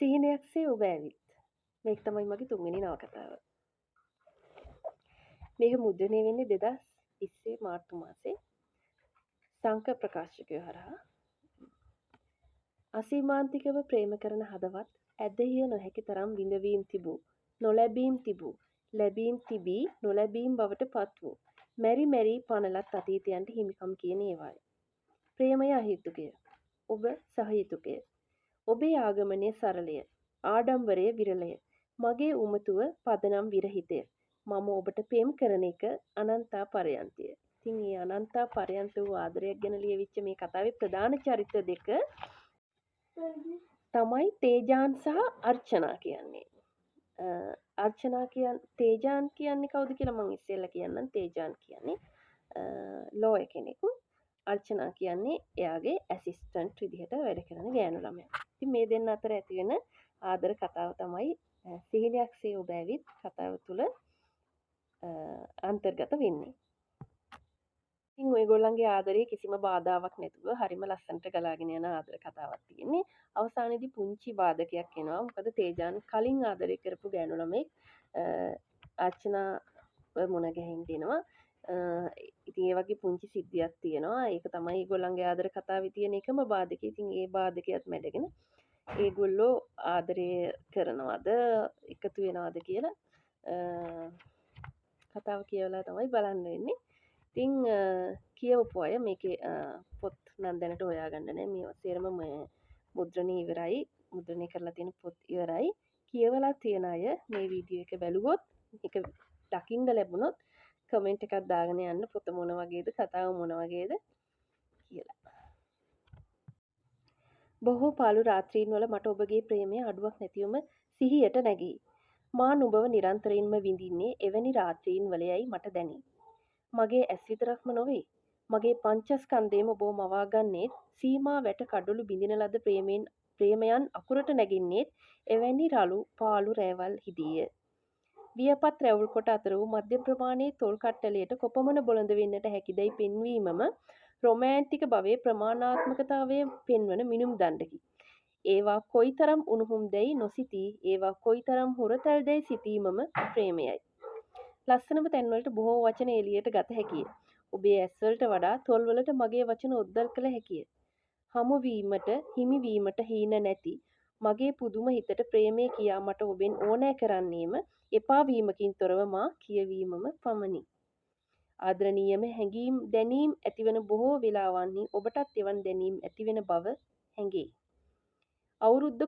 සිහිනයක්සේ ඔබ ඇවිත් මේක තමයි මගේ තුන්වෙනි නවකතාව. මේක මුද්‍රණය වෙන්නේ 2020 මාර්තු මාසේ සංක ප්‍රකාශකයෝ හරහා. අසීමාන්තිකව ප්‍රේම කරන හදවත් ඇදහිය නොහැකි තරම් විඳවීම් තිබූ නොලැබීම් තිබූ ලැබීම් තිබී නොලැබීම් බවට පත් වූ මෙරි මෙරි පනලත් අතීතයන්ට හිමිකම් කියන ඒවායි. ප්‍රේමය අහිතුකය. ඔබ සහහිතුකය. ඔබේ ආගමනය සරලය. ආඩම්බරය විරලය. මගේ උමතුව පදනම් විරහිතය. මම ඔබට පෙම් කරන එක අනන්තා පරයන්තය. ඉතින් මේ අනන්තා පරයන්ත වූ ආදරයක් ගැන ලියවිච්ච මේ කතාවේ ප්‍රධාන චරිත දෙක තමයි තේජාන් සහ අර්චනා කියන්නේ. අර්චනා තේජාන් කියන්නේ කවුද කියලා මම ඉස්සෙල්ලා කියන්නම්. තේජාන් කියන්නේ ලෝය කෙනෙකු. අර්චනා කියන්නේ එයාගේ ඇසිස්ටන්ට් විදිහට වැඩ කරන ගෑනු ළමයා. ඉතින් මේ දෙන්න අතර ඇති වෙන ආදර කතාව තමයි සිහිනයක්සේ ඔබ ඇවිත් කතාව තුළ අන්තර්ගත වෙන්නේ. ඉතින් ඔයගොල්ලන්ගේ ආදරේ කිසිම බාධාවක් නැතුව හරිම ලස්සනට ගලාගෙන යන ආදර කතාවක් තියෙන්නේ. අවසානයේදී පුංචි බාධකයක් එනවා. මොකද තේජාන් කලින් ආදරය කරපු ගෑනු ළමෙක් අර්චනා මුණ ගැහින්න දෙනවා. ඉතින් ඒ වගේ පුංචි සිද්ධියක් තියෙනවා. ඒක තමයි ඒගොල්ලන්ගේ ආදර කතාවේ තියෙන එකම බාධකය. ඉතින් ඒ බාධකයක් මැඩගෙන ඒගොල්ලෝ ආදරය කරනවද එකතු වෙනවද කියලා කතාව කියවලා තමයි බලන්න වෙන්නේ. ඉතින් කියවපු අය මේකේ පොත් නම් දැනට හොයාගන්න නෑ. මේවා සේරම මුද්‍රණය ඉවරයි. මුද්‍රණය කරලා තියෙන පොත් ඉවරයි. කියවලා තියෙන අය මේ වීඩියෝ එක බැලුවොත් ඒක දකින්න ලැබුණොත් කමෙන්ට් එකක් දාගෙන යන්න පොත මොන වගේද කතාව මොන වගේද කියලා. බොහෝ පාළු රාත්‍රීන් වල මට ඔබගේ ප්‍රේමය අඩුවක් නැතිවම සිහියට නැගී. මා නුඹව නිරන්තරයෙන්ම විඳින්නේ එවැනි රාත්‍රීන් වලයයි මට දැනේ. මගේ ඇස් විතරක්ම නොවේ. මගේ පංචස්කන්ධයම ඔබව මවා ගන්නේත් සීමා වැට කඩළු බිඳින ලද ප්‍රේමයන් අකුරට නැගින්නේත් එවැනි රළු පාළු රැවල් හිදීය. වියපත් රැවුල් කොට අතර වූ මධ්‍ය ප්‍රමාණයේ තොල් කට්ටලයට කොපමණ බොළඳ වෙන්නට හැකිදැයි පෙන්වීමම රොමෑන්ටික භවයේ ප්‍රමාණාත්මකතාවය පෙන්වන මිනුම් දණ්ඩකි. ඒවා කොයිතරම් උණුහුම් දැයි නොසිතී ඒවා කොයිතරම් හුරතැල් දැයි සිතීමම ප්‍රේමයයි. ලස්සනම තැන්වලට බොහෝ වචන එළියට ගත හැකිය. ඔබේ ඇස්වලට වඩා තොල්වලට මගේ වචන ඔද්දල් කළ හැකිය. හමුවීමට හිමිවීමට හීන නැති මගේ පුදුම හිතට ප්‍රේමය කියා මට ඔබෙන් ඕනෑ කරන්නේම එපා වීමකින් තොරව මා කියවීමම පමණි. ආදරණීයම හැඟීම් දැනීම් ඇතිවන බොහෝ වෙලාවන්හි ඔබටත් එවන් දැනීම් ඇතිවෙන බව හැඟේ. අවුරුද්ද